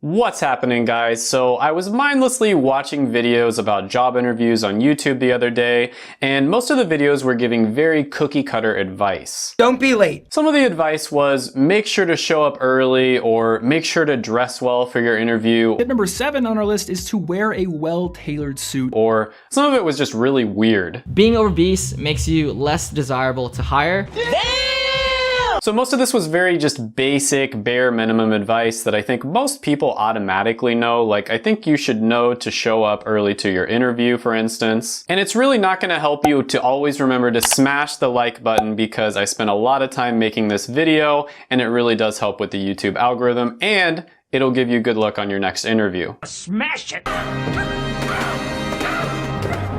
What's happening, guys? So I was mindlessly watching videos about job interviews on YouTube the other day, and most of the videos were giving very cookie cutter advice. Don't be late. Some of the advice was make sure to show up early or make sure to dress well for your interview. Tip number 7 on our list is to wear a well-tailored suit. Or some of it was just really weird. Being obese makes you less desirable to hire. So most of this was very just basic, bare minimum advice that I think most people automatically know. Like, I think you should know to show up early to your interview, for instance. And it's really not gonna help you to always remember to smash the like button, because I spent a lot of time making this video and it really does help with the YouTube algorithm, and it'll give you good luck on your next interview. Smash it!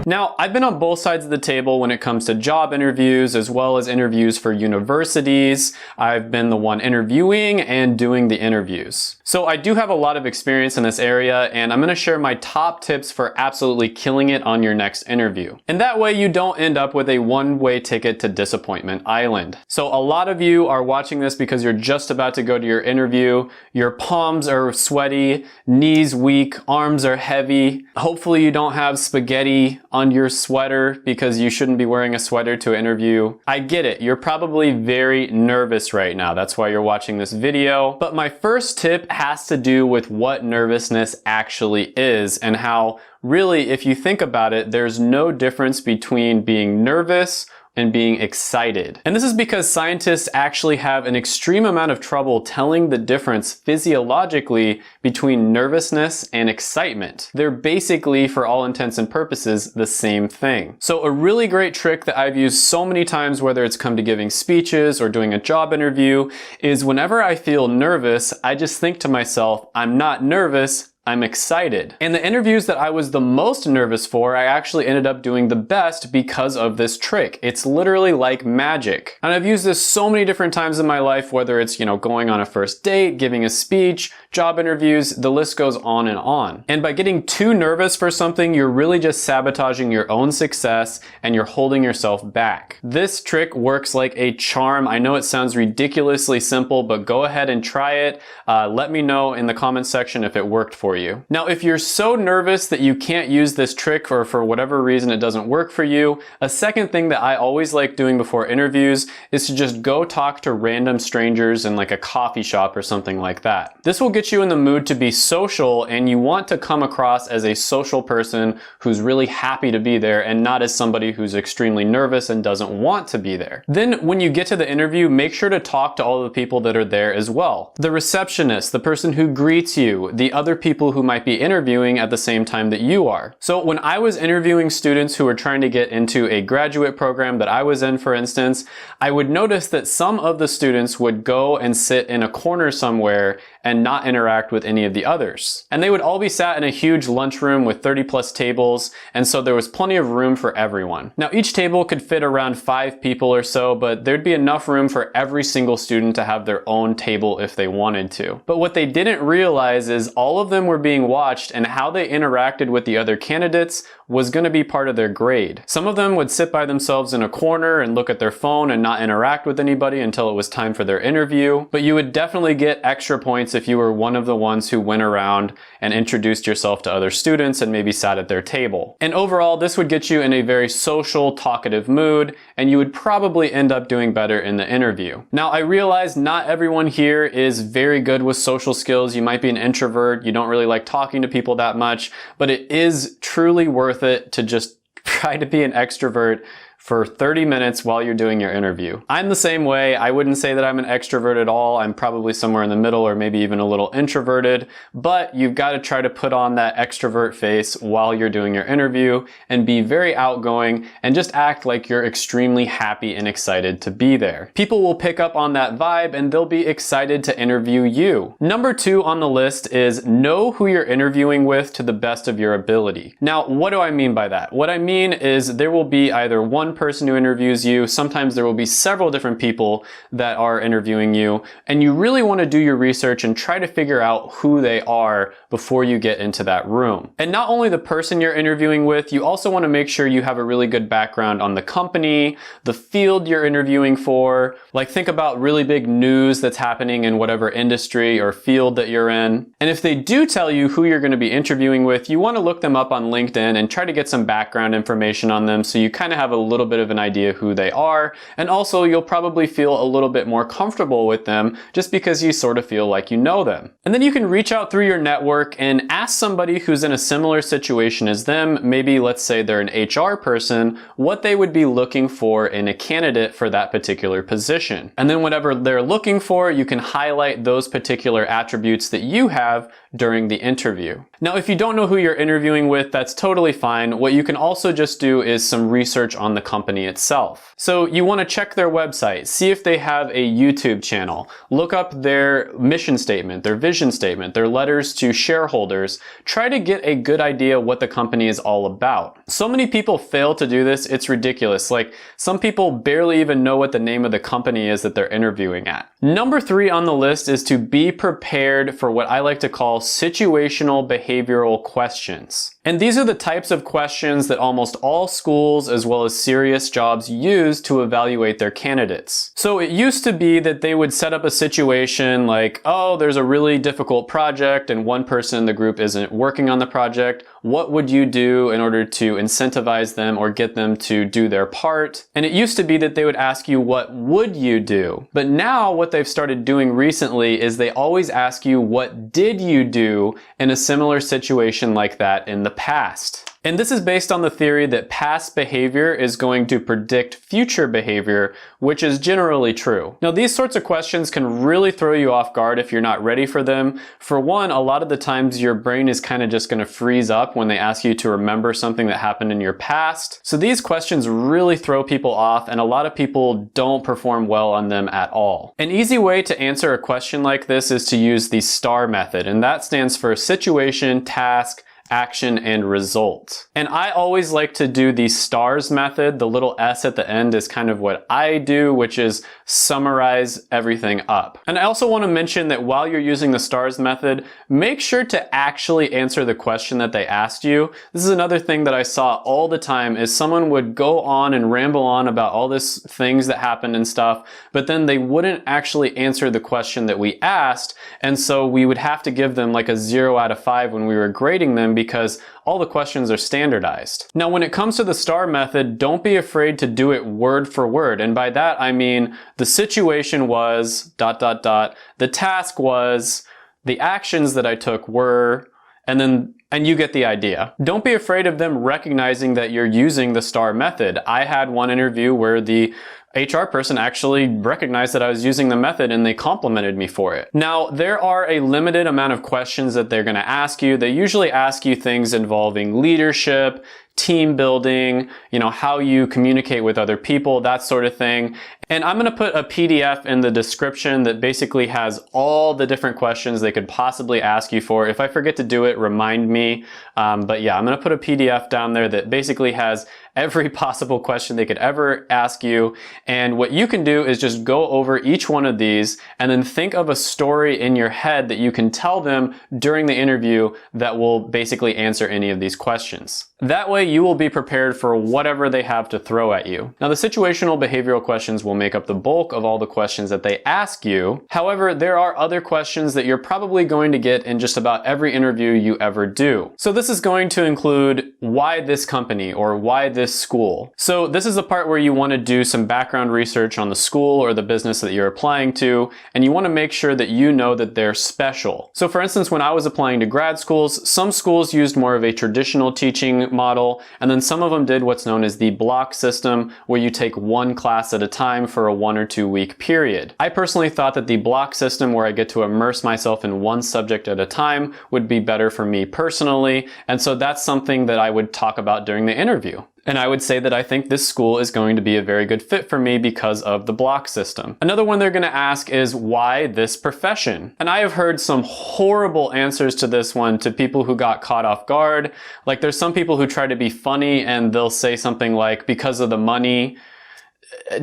Now, I've been on both sides of the table when it comes to job interviews as well as interviews for universities. I've been the one interviewing and doing the interviews. So I do have a lot of experience in this area, and I'm gonna share my top tips for absolutely killing it on your next interview. And that way you don't end up with a one-way ticket to Disappointment Island. So a lot of you are watching this because you're just about to go to your interview. Your palms are sweaty, knees weak, arms are heavy. Hopefully you don't have spaghetti on your sweater, because you shouldn't be wearing a sweater to an interview. I get it, you're probably very nervous right now. That's why you're watching this video. But my first tip has to do with what nervousness actually is, and how really, if you think about it, there's no difference between being nervous and being excited. And this is because scientists actually have an extreme amount of trouble telling the difference physiologically between nervousness and excitement. They're basically, for all intents and purposes, the same thing. So a really great trick that I've used so many times, whether it's come to giving speeches or doing a job interview, is whenever I feel nervous, I just think to myself, I'm not nervous, I'm excited. And the interviews that I was the most nervous for, I actually ended up doing the best because of this trick. It's literally like magic. And I've used this so many different times in my life, whether it's, going on a first date, giving a speech, job interviews, the list goes on and on. And by getting too nervous for something, you're really just sabotaging your own success and you're holding yourself back. This trick works like a charm. I know it sounds ridiculously simple, but go ahead and try it. Let me know in the comments section if it worked for you. Now, if you're so nervous that you can't use this trick, or for whatever reason it doesn't work for you, a second thing that I always like doing before interviews is to just go talk to random strangers in like a coffee shop or something like that. This will get you in the mood to be social, and you want to come across as a social person who's really happy to be there and not as somebody who's extremely nervous and doesn't want to be there. Then when you get to the interview, make sure to talk to all the people that are there as well. The receptionist, the person who greets you, the other people who might be interviewing at the same time that you are. So when I was interviewing students who were trying to get into a graduate program that I was in, for instance, I would notice that some of the students would go and sit in a corner somewhere and not interact with any of the others. And they would all be sat in a huge lunchroom with 30+ tables, and so there was plenty of room for everyone. Now, each table could fit around 5 people or so, but there'd be enough room for every single student to have their own table if they wanted to. But what they didn't realize is all of them were being watched, and how they interacted with the other candidates was going to be part of their grade. Some of them would sit by themselves in a corner and look at their phone and not interact with anybody until it was time for their interview. But you would definitely get extra points if you were one of the ones who went around and introduced yourself to other students and maybe sat at their table. And overall, this would get you in a very social, talkative mood, and you would probably end up doing better in the interview. Now, I realize not everyone here is very good with social skills. You might be an introvert, you don't really like talking to people that much, but it is truly worth it to just try to be an extrovert for 30 minutes while you're doing your interview. I'm the same way. I wouldn't say that I'm an extrovert at all. I'm probably somewhere in the middle, or maybe even a little introverted, but you've got to try to put on that extrovert face while you're doing your interview and be very outgoing and just act like you're extremely happy and excited to be there. People will pick up on that vibe and they'll be excited to interview you. Number 2 on the list is know who you're interviewing with to the best of your ability. Now, what do I mean by that? What I mean is there will be either one one person who interviews you. Sometimes there will be several different people that are interviewing you, and you really want to do your research and try to figure out who they are before you get into that room. And not only the person you're interviewing with, you also want to make sure you have a really good background on the company, the field you're interviewing for. Like, think about really big news that's happening in whatever industry or field that you're in. And if they do tell you who you're going to be interviewing with, you want to look them up on LinkedIn and try to get some background information on them so you kind of have a little bit of an idea who they are. And also, you'll probably feel a little bit more comfortable with them just because you sort of feel like you know them. And then you can reach out through your network and ask somebody who's in a similar situation as them, maybe let's say they're an HR person, what they would be looking for in a candidate for that particular position. And then whatever they're looking for, you can highlight those particular attributes that you have during the interview. Now, if you don't know who you're interviewing with, that's totally fine. What you can also just do is some research on the company itself. So you want to check their website, see if they have a YouTube channel, look up their mission statement, their vision statement, their letters to shareholders. Try to get a good idea what the company is all about. So many people fail to do this, it's ridiculous. Like, some people barely even know what the name of the company is that they're interviewing at. Number 3 on the list is to be prepared for what I like to call situational behavioral questions. And these are the types of questions that almost all schools as well as serious jobs use to evaluate their candidates. So it used to be that they would set up a situation like, oh, there's a really difficult project and one person in the group isn't working on the project. What would you do in order to incentivize them or get them to do their part? And it used to be that they would ask you, what would you do? But now what they've started doing recently is they always ask you, what did you do in a similar situation like that in the past? And this is based on the theory that past behavior is going to predict future behavior, which is generally true. Now, these sorts of questions can really throw you off guard if you're not ready for them. For one, a lot of the times your brain is kind of just going to freeze up when they ask you to remember something that happened in your past. So these questions really throw people off, and a lot of people don't perform well on them at all. An easy way to answer a question like this is to use the STAR method, and that stands for situation, task, action, and result. And I always like to do the STARS method. The little S at the end is kind of what I do, which is summarize everything up. And I also want to mention that while you're using the STARS method, make sure to actually answer the question that they asked you. This is another thing that I saw all the time, is someone would go on and ramble on about all these things that happened and stuff, but then they wouldn't actually answer the question that we asked. And so we would have to give them like a 0 out of 5 when we were grading them, because all the questions are standardized. Now, when it comes to the STAR method, don't be afraid to do it word for word. And by that, I mean the situation was ... the task was, the actions that I took were, and you get the idea. Don't be afraid of them recognizing that you're using the STAR method. I had one interview where the HR person actually recognized that I was using the method and they complimented me for it. Now, there are a limited amount of questions that they're going to ask you. They usually ask you things involving leadership, team building, how you communicate with other people, that sort of thing. And I'm going to put a PDF in the description that basically has all the different questions they could possibly ask you for. If I forget to do it, remind me. But yeah, I'm going to put a PDF down there that basically has every possible question they could ever ask you. And what you can do is just go over each one of these and then think of a story in your head that you can tell them during the interview that will basically answer any of these questions. That way you will be prepared for whatever they have to throw at you. Now, the situational behavioral questions will make up the bulk of all the questions that they ask you. However, there are other questions that you're probably going to get in just about every interview you ever do. So this is going to include why this company or why this school. So this is the part where you want to do some background research on the school or the business that you're applying to, and you want to make sure that you know that they're special. So for instance, when I was applying to grad schools, some schools used more of a traditional teaching model, and then some of them did what's known as the block system, where you take one class at a time for a 1 or 2 week period. I personally thought that the block system, where I get to immerse myself in one subject at a time, would be better for me personally, and so that's something that I would talk about during the interview. And I would say that I think this school is going to be a very good fit for me because of the block system. Another one they're going to ask is, why this profession? And I have heard some horrible answers to this one to people who got caught off guard. Like, there's some people who try to be funny and they'll say something like, because of the money.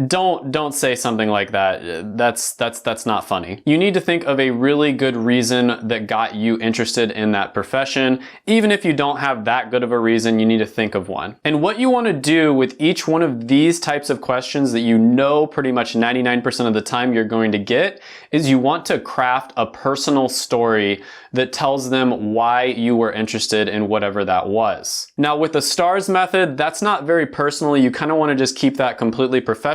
Don't say something like that. That's not funny. You need to think of a really good reason that got you interested in that profession. Even if you don't have that good of a reason, you need to think of one. And what you want to do with each one of these types of questions that you know pretty much 99% of the time you're going to get is you want to craft a personal story that tells them why you were interested in whatever that was. Now, with the STARS method, that's not very personal. You kind of want to just keep that completely professional.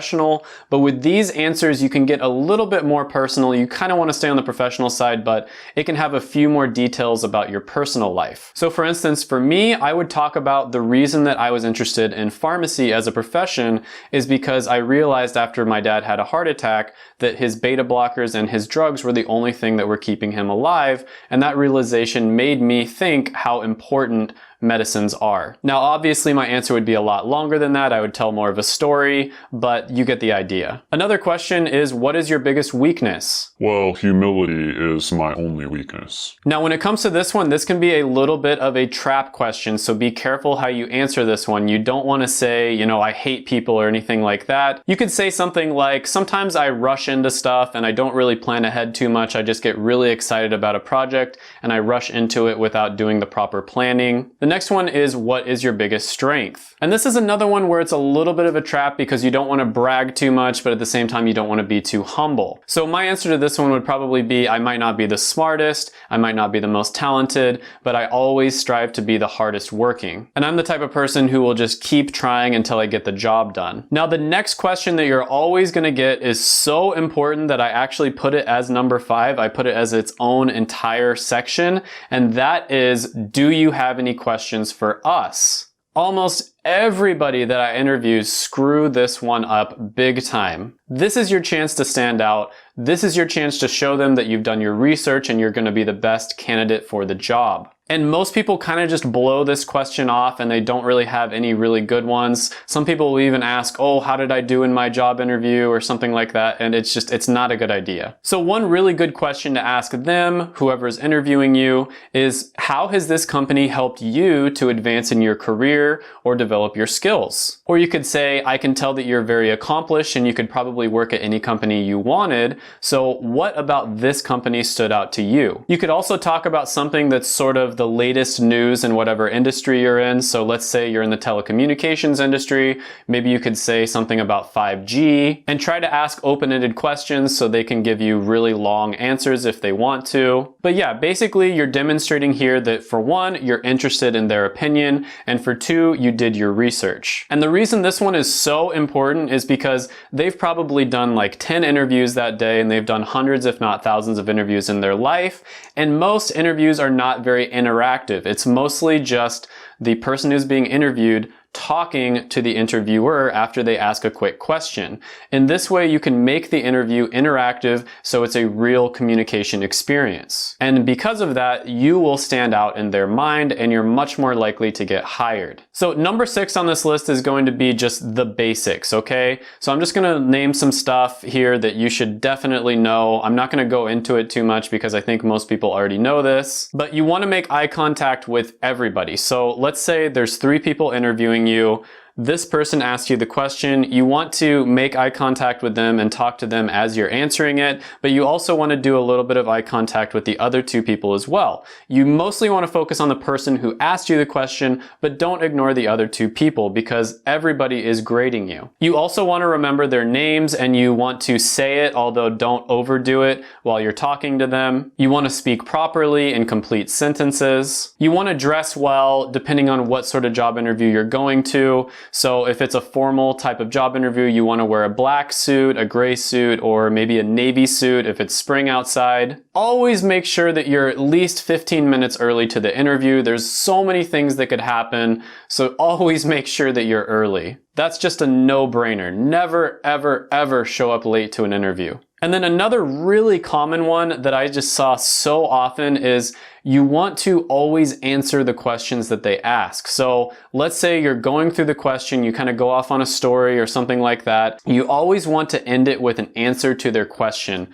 But with these answers, you can get a little bit more personal. You kind of want to stay on the professional side, but it can have a few more details about your personal life. So for instance, for me, I would talk about the reason that I was interested in pharmacy as a profession is because I realized after my dad had a heart attack that his beta blockers and his drugs were the only thing that were keeping him alive. And that realization made me think how important medicines are. Now, obviously my answer would be a lot longer than that. I would tell more of a story, but you get the idea. Another question is, what is your biggest weakness? Well, humility is my only weakness. Now, when it comes to this one, this can be a little bit of a trap question, so be careful how you answer this one. You don't want to say, I hate people or anything like that. You could say something like, sometimes I rush into stuff and I don't really plan ahead too much. I just get really excited about a project and I rush into it without doing the proper planning. The next one is, what is your biggest strength? And this is another one where it's a little bit of a trap because you don't want to brag too much, but at the same time, you don't want to be too humble. So my answer to this one would probably be, I might not be the smartest, I might not be the most talented, but I always strive to be the hardest working. And I'm the type of person who will just keep trying until I get the job done. Now, the next question that you're always going to get is so important that I actually put it as number 5. I put it as its own entire section, and that is, do you have any questions for us? Almost everybody that I interview screw this one up big time. This is your chance to stand out. This is your chance to show them that you've done your research and you're going to be the best candidate for the job. And most people kind of just blow this question off and they don't really have any really good ones. Some people will even ask, oh, how did I do in my job interview or something like that? And it's not a good idea. So one really good question to ask them, whoever's interviewing you, is how has this company helped you to advance in your career or develop your skills? Or you could say, I can tell that you're very accomplished and you could probably work at any company you wanted. So what about this company stood out to you? You could also talk about something that's sort of the latest news in whatever industry you're in. So let's say you're in the telecommunications industry. Maybe you could say something about 5G and try to ask open-ended questions so they can give you really long answers if they want to. But yeah, basically you're demonstrating here that for one, you're interested in their opinion, and for two, you did your research. And the reason this one is so important is because they've probably done like 10 interviews that day, and they've done hundreds if not thousands of interviews in their life, and most interviews are not very interactive. It's mostly just the person who's being interviewed talking to the interviewer after they ask a quick question. In this way, you can make the interview interactive so it's a real communication experience. And because of that, you will stand out in their mind and you're much more likely to get hired. So number 6 on this list is going to be just the basics, okay? So I'm just gonna name some stuff here that you should definitely know. I'm not gonna go into it too much because I think most people already know this, but you wanna make eye contact with everybody. So let's say there's 3 people interviewing you. This person asked you the question. You want to make eye contact with them and talk to them as you're answering it, but you also want to do a little bit of eye contact with the other 2 people as well. You mostly want to focus on the person who asked you the question, but don't ignore the other 2 people because everybody is grading you. You also want to remember their names and you want to say it, although don't overdo it while you're talking to them. You want to speak properly in complete sentences. You want to dress well depending on what sort of job interview you're going to. So if it's a formal type of job interview, you want to wear a black suit, a gray suit, or maybe a navy suit if it's spring outside. Always make sure that you're at least 15 minutes early to the interview. There's so many things that could happen, so always make sure that you're early. That's just a no-brainer. Never, ever, ever show up late to an interview. And then another really common one that I just saw so often is you want to always answer the questions that they ask. So let's say you're going through the question, you kind of go off on a story or something like that. You always want to end it with an answer to their question.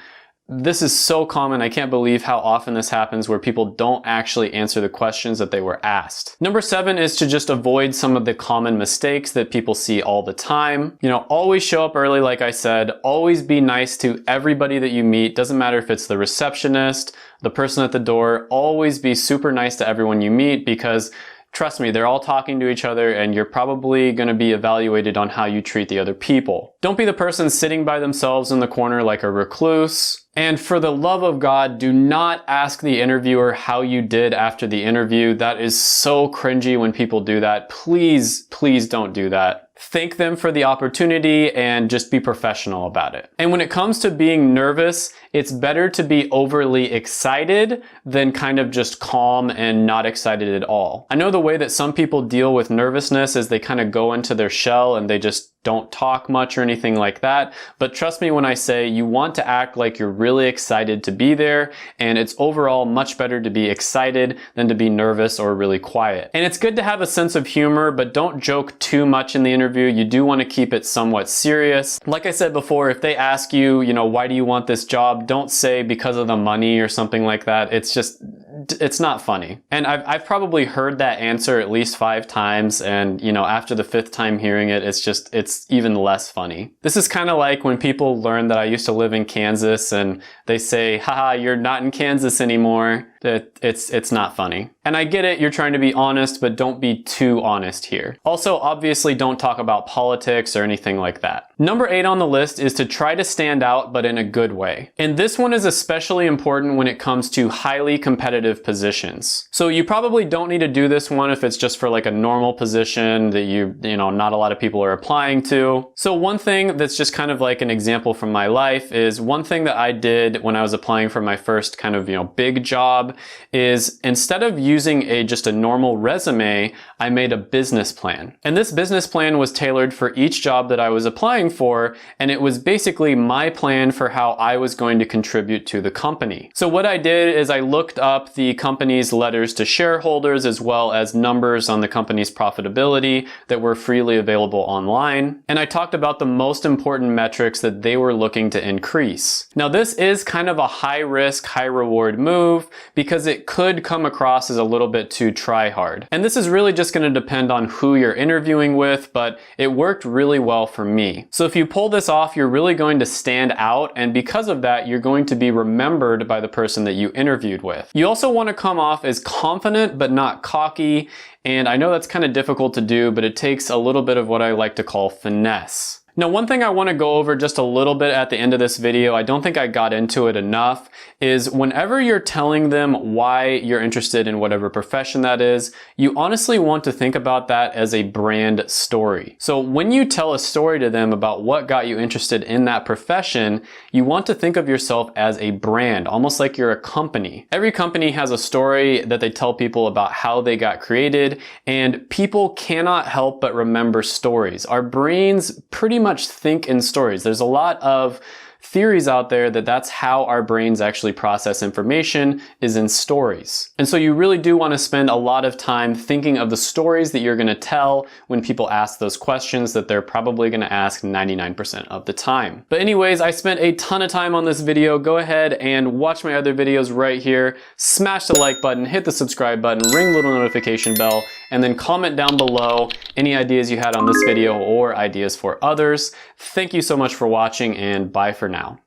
This is so common. I can't believe how often this happens where people don't actually answer the questions that they were asked. Number 7 is to just avoid some of the common mistakes that people see all the time. You know, always show up early, like I said. Always be nice to everybody that you meet. Doesn't matter if it's the receptionist, the person at the door. Always be super nice to everyone you meet because trust me, they're all talking to each other and you're probably going to be evaluated on how you treat the other people. Don't be the person sitting by themselves in the corner like a recluse. And for the love of God, do not ask the interviewer how you did after the interview. That is so cringy when people do that. Please, please don't do that. Thank them for the opportunity and just be professional about it. And when it comes to being nervous, it's better to be overly excited than kind of just calm and not excited at all. I know the way that some people deal with nervousness is they kind of go into their shell and they just don't talk much or anything like that. But trust me when I say you want to act like you're really excited to be there, and it's overall much better to be excited than to be nervous or really quiet. And it's good to have a sense of humor, but don't joke too much in the interview. You do want to keep it somewhat serious. Like I said before, if they ask you, you know, why do you want this job? Don't say because of the money or something like that. It's not funny. And I've probably heard that answer at least 5 times, and you know, after the 5th time hearing it, it's even less funny. This is kind of like when people learn that I used to live in Kansas and they say, haha, you're not in Kansas anymore. It's not funny. And I get it, you're trying to be honest, but don't be too honest here. Also, obviously don't talk about politics or anything like that. Number 8 on the list is to try to stand out, but in a good way. And this one is especially important when it comes to highly competitive positions. So you probably don't need to do this one if it's just for like a normal position that you know, not a lot of people are applying to. So one thing that's just kind of like an example from my life is one thing that I did when I was applying for my first kind of, you know, big job is instead of using just a normal resume, I made a business plan. And this business plan was tailored for each job that I was applying for, and it was basically my plan for how I was going to contribute to the company. So what I did is I looked up the company's letters to shareholders as well as numbers on the company's profitability that were freely available online. And I talked about the most important metrics that they were looking to increase. Now this is kind of a high risk, high reward move because it could come across as a little bit too try hard. And this is really just going to depend on who you're interviewing with, but it worked really well for me. So if you pull this off, you're really going to stand out, and because of that, you're going to be remembered by the person that you interviewed with. You also want to come off as confident but not cocky, and I know that's kind of difficult to do, but it takes a little bit of what I like to call finesse. Now, one thing I want to go over just a little bit at the end of this video, I don't think I got into it enough, is whenever you're telling them why you're interested in whatever profession that is, you honestly want to think about that as a brand story. So when you tell a story to them about what got you interested in that profession, you want to think of yourself as a brand, almost like you're a company. Every company has a story that they tell people about how they got created, and people cannot help but remember stories. Our brains pretty much think in stories. There's a lot of theories out there that that's how our brains actually process information, is in stories. And so you really do want to spend a lot of time thinking of the stories that you're going to tell when people ask those questions that they're probably going to ask 99% of the time. But anyways, I spent a ton of time on this video. Go ahead and watch my other videos right here. Smash the like button, hit the subscribe button, ring the little notification bell, and then comment down below any ideas you had on this video or ideas for others. Thank you so much for watching, and bye for now.